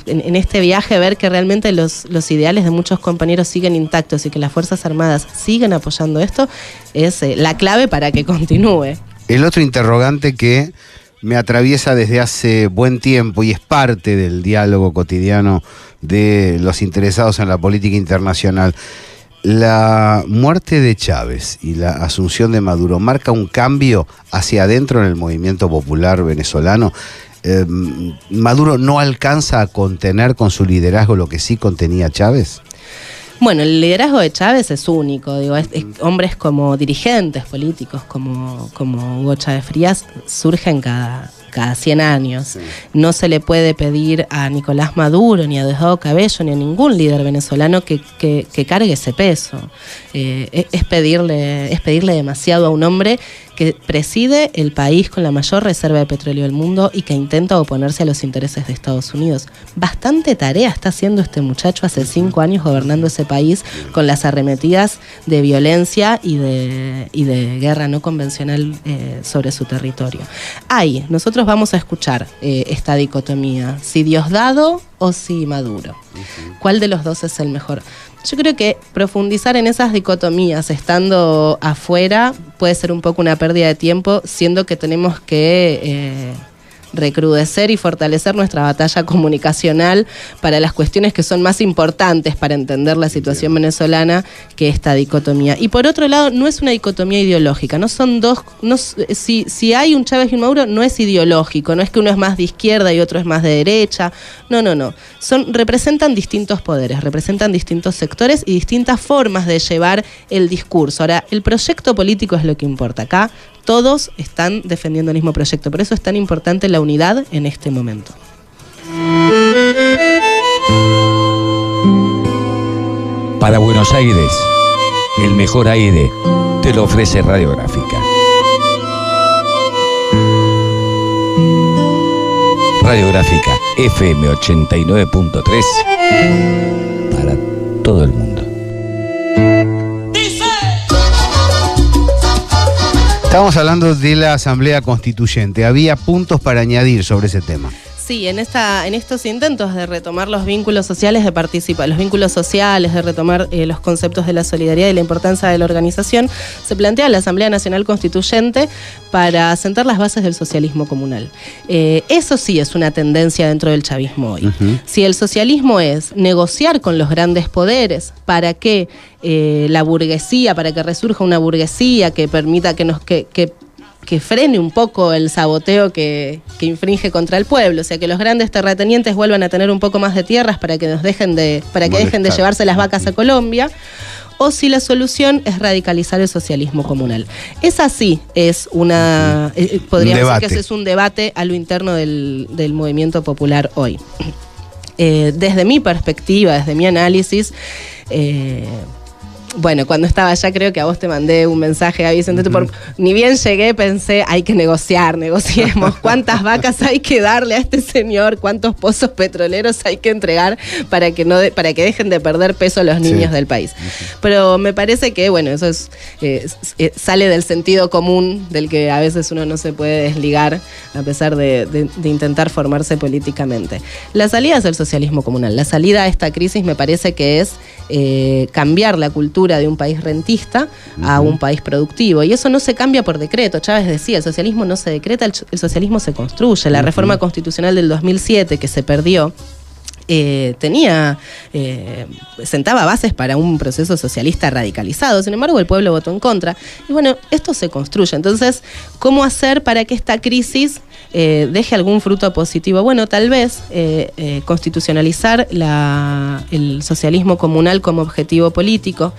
en este viaje ver que realmente los ideales de muchos compañeros siguen intactos y que las Fuerzas Armadas siguen apoyando esto, es la clave para que continúe. El otro interrogante que me atraviesa desde hace buen tiempo y es parte del diálogo cotidiano de los interesados en la política internacional: la muerte de Chávez y la asunción de Maduro marca un cambio hacia adentro en el movimiento popular venezolano. ¿Maduro no alcanza a contener con su liderazgo lo que sí contenía Chávez? Bueno, el liderazgo de Chávez es único, digo, hombres como dirigentes políticos como Hugo Chávez Frías surgen cada 100 años. Sí. No se le puede pedir a Nicolás Maduro, ni a Diosdado Cabello, ni a ningún líder venezolano que cargue ese peso. Es pedirle demasiado a un hombre que preside el país con la mayor reserva de petróleo del mundo y que intenta oponerse a los intereses de Estados Unidos. Bastante tarea está haciendo este muchacho hace 5 años gobernando ese país con las arremetidas de violencia y de guerra no convencional sobre su territorio. Nosotros vamos a escuchar esta dicotomía, si Diosdado o si Maduro. ¿Cuál de los dos es el mejor? Yo creo que profundizar en esas dicotomías estando afuera puede ser un poco una pérdida de tiempo, siendo que tenemos que recrudecer y fortalecer nuestra batalla comunicacional para las cuestiones que son más importantes para entender la situación venezolana que esta dicotomía. Y por otro lado, no es una dicotomía ideológica, no son dos, si hay un Chávez y un Maduro, no es ideológico, no es que uno es más de izquierda y otro es más de derecha, no. Representan distintos poderes, representan distintos sectores y distintas formas de llevar el discurso. Ahora, el proyecto político es lo que importa acá. Todos están defendiendo el mismo proyecto, por eso es tan importante la unidad en este momento. Para Buenos Aires, el mejor aire te lo ofrece Radiográfica. Radiográfica FM 89.3 para todo el mundo. Estábamos hablando de la Asamblea Constituyente. Había puntos para añadir sobre ese tema. Sí, en estos intentos de retomar los vínculos sociales, de retomar los conceptos de la solidaridad y la importancia de la organización, se plantea la Asamblea Nacional Constituyente para sentar las bases del socialismo comunal. Eso sí es una tendencia dentro del chavismo hoy. Si el socialismo es negociar con los grandes poderes para que la burguesía, para que resurja una burguesía que permita que frene un poco el saboteo que infringe contra el pueblo, o sea, que los grandes terratenientes vuelvan a tener un poco más de tierras para que dejen de llevarse las vacas a Colombia, o si la solución es radicalizar el socialismo comunal. Esa sí es podríamos decir que ese es un debate a lo interno del movimiento popular hoy. Desde mi perspectiva, desde mi análisis, bueno, cuando estaba allá creo que a vos te mandé un mensaje, Gaby Vicente, ni bien llegué pensé, hay que negociemos, cuántas vacas hay que darle a este señor, cuántos pozos petroleros hay que entregar para que dejen de perder peso los niños del país. Pero me parece que, bueno, eso sale del sentido común, del que a veces uno no se puede desligar, a pesar de intentar formarse políticamente. La salida es el socialismo comunal, la salida a esta crisis me parece que es cambiar la cultura de un país rentista a un país productivo, y eso no se cambia por decreto. Chávez decía, el socialismo no se decreta, el socialismo se construye. La reforma constitucional del 2007 que se perdió sentaba bases para un proceso socialista radicalizado. Sin embargo, el pueblo votó en contra. Y bueno, esto se construye. Entonces, ¿cómo hacer para que esta crisis deje algún fruto positivo? Bueno, tal vez constitucionalizar el socialismo comunal como objetivo político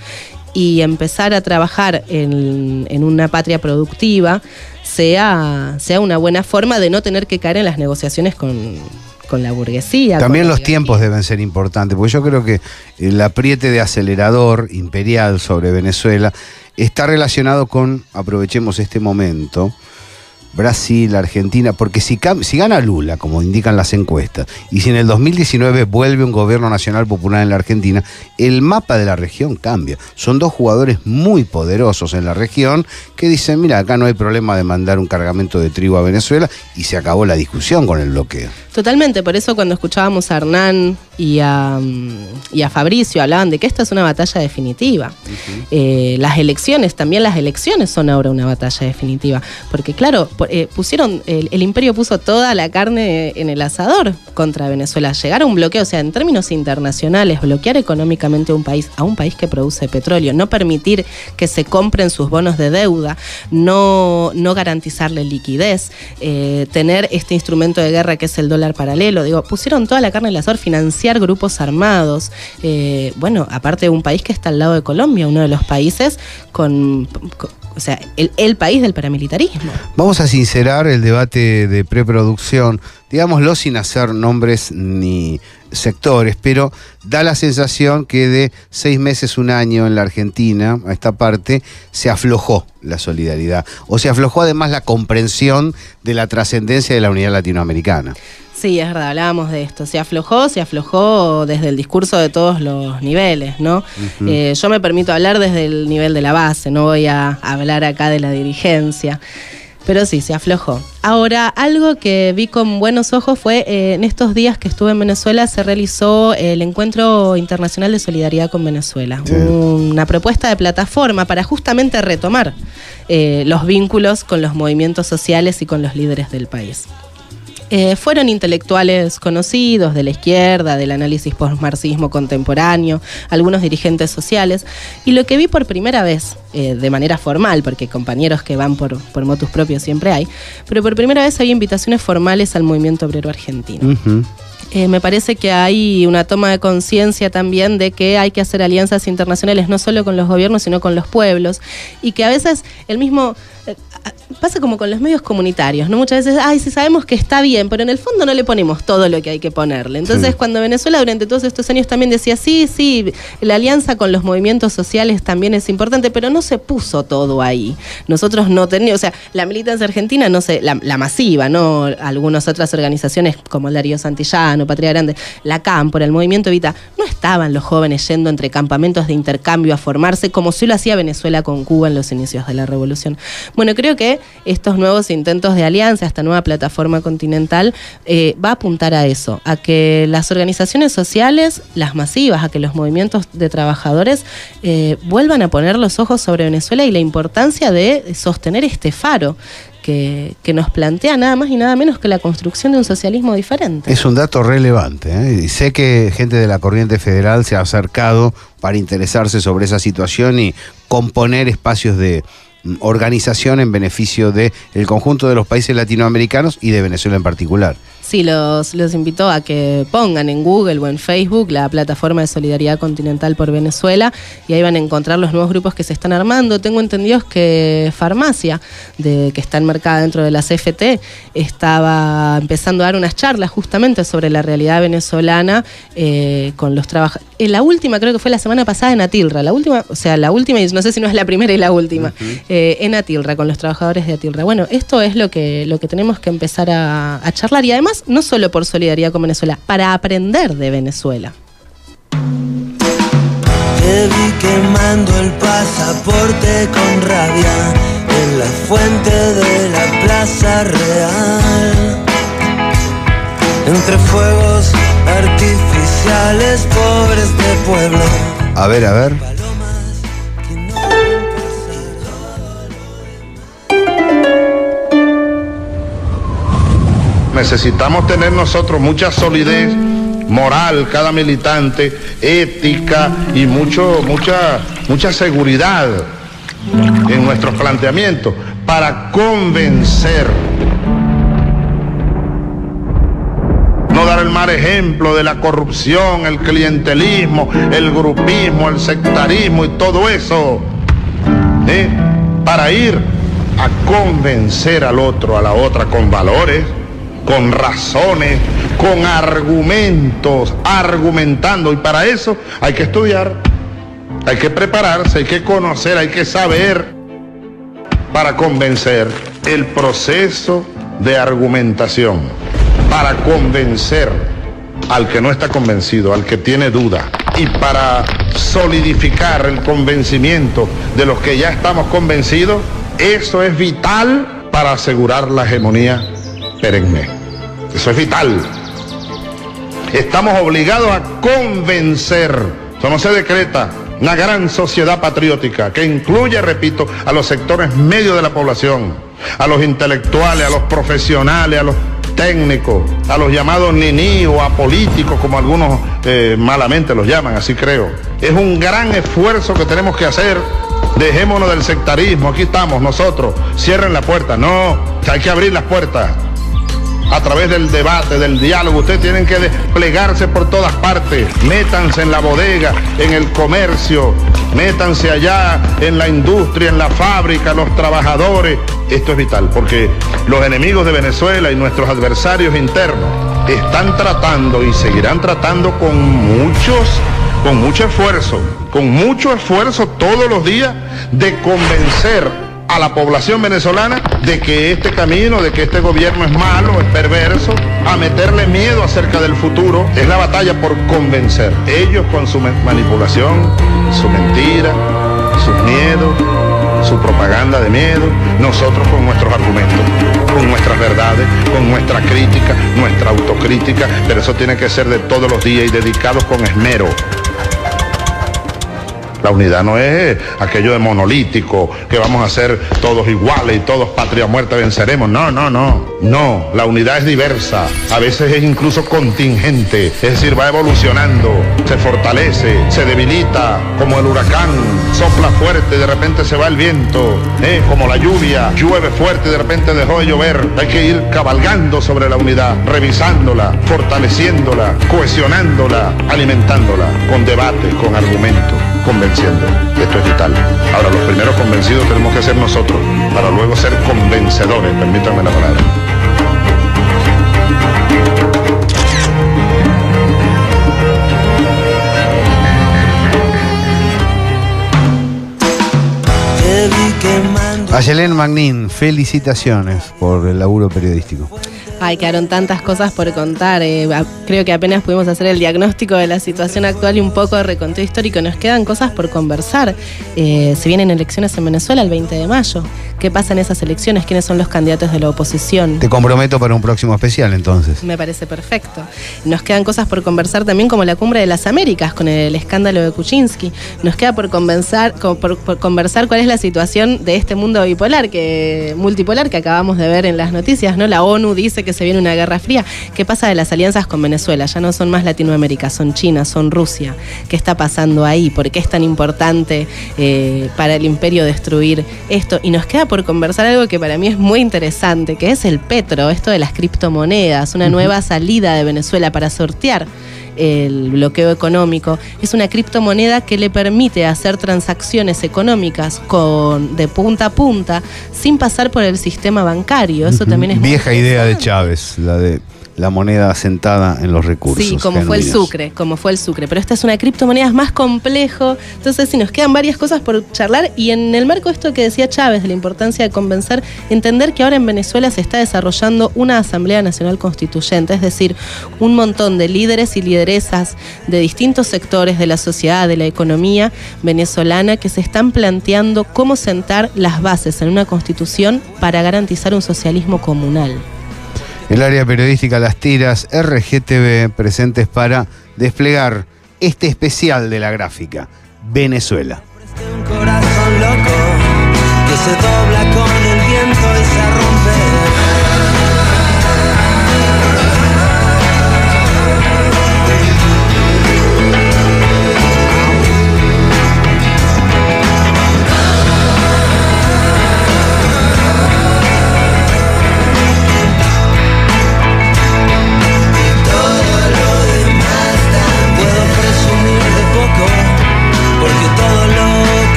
y empezar a trabajar en una patria productiva sea una buena forma de no tener que caer en las negociaciones con la burguesía. También los tiempos deben ser importantes, porque yo creo que el apriete de acelerador imperial sobre Venezuela está relacionado con, aprovechemos este momento, Brasil, Argentina, porque si gana Lula, como indican las encuestas, y si en el 2019 vuelve un gobierno nacional popular en la Argentina, el mapa de la región cambia. Son dos jugadores muy poderosos en la región que dicen, mira, acá no hay problema de mandar un cargamento de trigo a Venezuela, y se acabó la discusión con el bloqueo. Totalmente, por eso cuando escuchábamos a Hernán y a Fabricio hablaban de que esta es una batalla definitiva. Las elecciones son ahora una batalla definitiva, porque claro, el imperio puso toda la carne en el asador contra Venezuela. Llegar a un bloqueo, o sea, en términos internacionales, bloquear económicamente a un país que produce petróleo, no permitir que se compren sus bonos de deuda, no garantizarle liquidez, tener este instrumento de guerra que es el dólar paralelo, pusieron toda la carne en el asador, financiar grupos armados, aparte de un país que está al lado de Colombia, uno de los países o sea, el país del paramilitarismo. Vamos a sincerar el debate de preproducción, digámoslo sin hacer nombres ni sectores, pero da la sensación que de 6 meses, 1 año en la Argentina, a esta parte, se aflojó la solidaridad, o se aflojó además la comprensión de la trascendencia de la unidad latinoamericana. Sí, es verdad, hablábamos de esto. Se aflojó desde el discurso de todos los niveles, ¿no? Yo me permito hablar desde el nivel de la base, no voy a hablar acá de la dirigencia. Pero sí, se aflojó. Ahora, algo que vi con buenos ojos fue en estos días que estuve en Venezuela se realizó el Encuentro Internacional de Solidaridad con Venezuela. Sí. Una propuesta de plataforma para justamente retomar los vínculos con los movimientos sociales y con los líderes del país. Fueron intelectuales conocidos de la izquierda, del análisis postmarxismo contemporáneo, algunos dirigentes sociales, y lo que vi por primera vez, de manera formal, porque compañeros que van por motus propios siempre hay, pero por primera vez había invitaciones formales al movimiento obrero argentino. Me parece que hay una toma de conciencia también de que hay que hacer alianzas internacionales no solo con los gobiernos, sino con los pueblos, y que a veces el mismo... pasa como con los medios comunitarios, ¿no? Muchas veces, sí sabemos que está bien, pero en el fondo no le ponemos todo lo que hay que ponerle. Entonces, cuando Venezuela durante todos estos años también decía, sí, la alianza con los movimientos sociales también es importante, pero no se puso todo ahí. Nosotros no teníamos, o sea, la militancia argentina, no sé, la masiva, ¿no? Algunas otras organizaciones como el Darío Santillano, Patria Grande, la Cámpora, el Movimiento Evita, no estaban los jóvenes yendo entre campamentos de intercambio a formarse como sí lo hacía Venezuela con Cuba en los inicios de la revolución. Bueno, creo que estos nuevos intentos de alianza, esta nueva plataforma continental, va a apuntar a eso, a que las organizaciones sociales, las masivas, a que los movimientos de trabajadores vuelvan a poner los ojos sobre Venezuela y la importancia de sostener este faro que nos plantea nada más y nada menos que la construcción de un socialismo diferente. Es un dato relevante, ¿eh? Y sé que gente de la corriente federal se ha acercado para interesarse sobre esa situación y componer espacios de organización en beneficio del conjunto de los países latinoamericanos y de Venezuela en particular. Sí, los invito a que pongan en Google o en Facebook la plataforma de Solidaridad Continental por Venezuela y ahí van a encontrar los nuevos grupos que se están armando. Tengo entendido que Farmacia, que está enmarcada dentro de la CFT, estaba empezando a dar unas charlas justamente sobre la realidad venezolana con los trabajadores. La última creo que fue la semana pasada en Atilra, la última y no sé si no es la primera y la última, en Atilra, con los trabajadores de Atilra. Bueno, esto es lo que tenemos que empezar a charlar y además no solo por solidaridad con Venezuela, para aprender de Venezuela. Te vi quemando el pasaporte con rabia en la fuente de la Plaza Real, entre fuegos artificiales pobres de pueblo. A ver. Necesitamos tener nosotros mucha solidez moral, cada militante, ética y mucha seguridad en nuestros planteamientos para convencer. No dar el mal ejemplo de la corrupción, el clientelismo, el grupismo, el sectarismo y todo eso, para ir a convencer al otro, a la otra con valores, con razones, con argumentos, argumentando. Y para eso hay que estudiar, hay que prepararse, hay que conocer, hay que saber para convencer. El proceso de argumentación para convencer al que no está convencido, al que tiene duda, y para solidificar el convencimiento de los que ya estamos convencidos, eso es vital para asegurar la hegemonía perenne. Eso es vital. Estamos obligados a convencer. Eso no se decreta. Una gran sociedad patriótica que incluye, repito, a los sectores medios de la población, a los intelectuales, a los profesionales, a los técnicos, a los llamados niní o apolíticos, como algunos malamente los llaman, así creo. Es un gran esfuerzo que tenemos que hacer. Dejémonos del sectarismo. Aquí estamos nosotros. Cierren la puerta. No, hay que abrir las puertas. A través del debate, del diálogo, ustedes tienen que desplegarse por todas partes. Métanse en la bodega, en el comercio, métanse allá en la industria, en la fábrica, los trabajadores. Esto es vital, porque los enemigos de Venezuela y nuestros adversarios internos están tratando y seguirán tratando con mucho esfuerzo todos los días de convencer a la población venezolana de que este camino, de que este gobierno es malo, es perverso, a meterle miedo acerca del futuro. Es la batalla por convencer. Ellos con su manipulación, su mentira, sus miedos, su propaganda de miedo, nosotros con nuestros argumentos, con nuestras verdades, con nuestra crítica, nuestra autocrítica, pero eso tiene que ser de todos los días y dedicados con esmero. La unidad no es aquello de monolítico, que vamos a ser todos iguales y todos patria o muerte venceremos. No, la unidad es diversa, a veces es incluso contingente, es decir, va evolucionando, se fortalece, se debilita, como el huracán, sopla fuerte, de repente se va el viento, como la lluvia, llueve fuerte, de repente dejó de llover. Hay que ir cabalgando sobre la unidad, revisándola, fortaleciéndola, cohesionándola, alimentándola, con debate, con argumento, convenciendo. Esto es vital. Ahora, los primeros convencidos tenemos que ser nosotros, para luego ser convencedores, permítanme la palabra. Ayelén Magnin, felicitaciones por el laburo periodístico. Ay, quedaron tantas cosas por contar. Creo que apenas pudimos hacer el diagnóstico de la situación actual y un poco de reconteo histórico. Nos quedan cosas por conversar. Se vienen elecciones en Venezuela el 20 de mayo. ¿Qué pasa en esas elecciones? ¿Quiénes son los candidatos de la oposición? Te comprometo para un próximo especial, entonces. Me parece perfecto. Nos quedan cosas por conversar también, como la Cumbre de las Américas, con el escándalo de Kuczynski. Nos queda por conversar cuál es la situación de este mundo multipolar que acabamos de ver en las noticias, ¿no? La ONU dice que se viene una guerra fría. ¿Qué pasa de las alianzas con Venezuela? Ya no son más Latinoamérica, son China, son Rusia. ¿Qué está pasando ahí? ¿Por qué es tan importante para el imperio destruir esto? Y nos queda por conversar algo que para mí es muy interesante, que es el petro, esto de las criptomonedas, una nueva salida de Venezuela para sortear el bloqueo económico. Es una criptomoneda que le permite hacer transacciones económicas de punta a punta sin pasar por el sistema bancario. Eso también es vieja idea de Chávez, la de la moneda asentada en los recursos. Sí, como fue el Sucre. Pero esta es una criptomoneda, es más complejo. Entonces, sí, nos quedan varias cosas por charlar. Y en el marco de esto que decía Chávez, de la importancia de convencer, entender que ahora en Venezuela se está desarrollando una Asamblea Nacional Constituyente, es decir, un montón de líderes y lideresas de distintos sectores de la sociedad, de la economía venezolana, que se están planteando cómo sentar las bases en una constitución para garantizar un socialismo comunal. El área periodística Las Tiras, RGTV, presentes para desplegar este especial de la gráfica, Venezuela. Un corazón loco que se dobla con el viento y se rompe.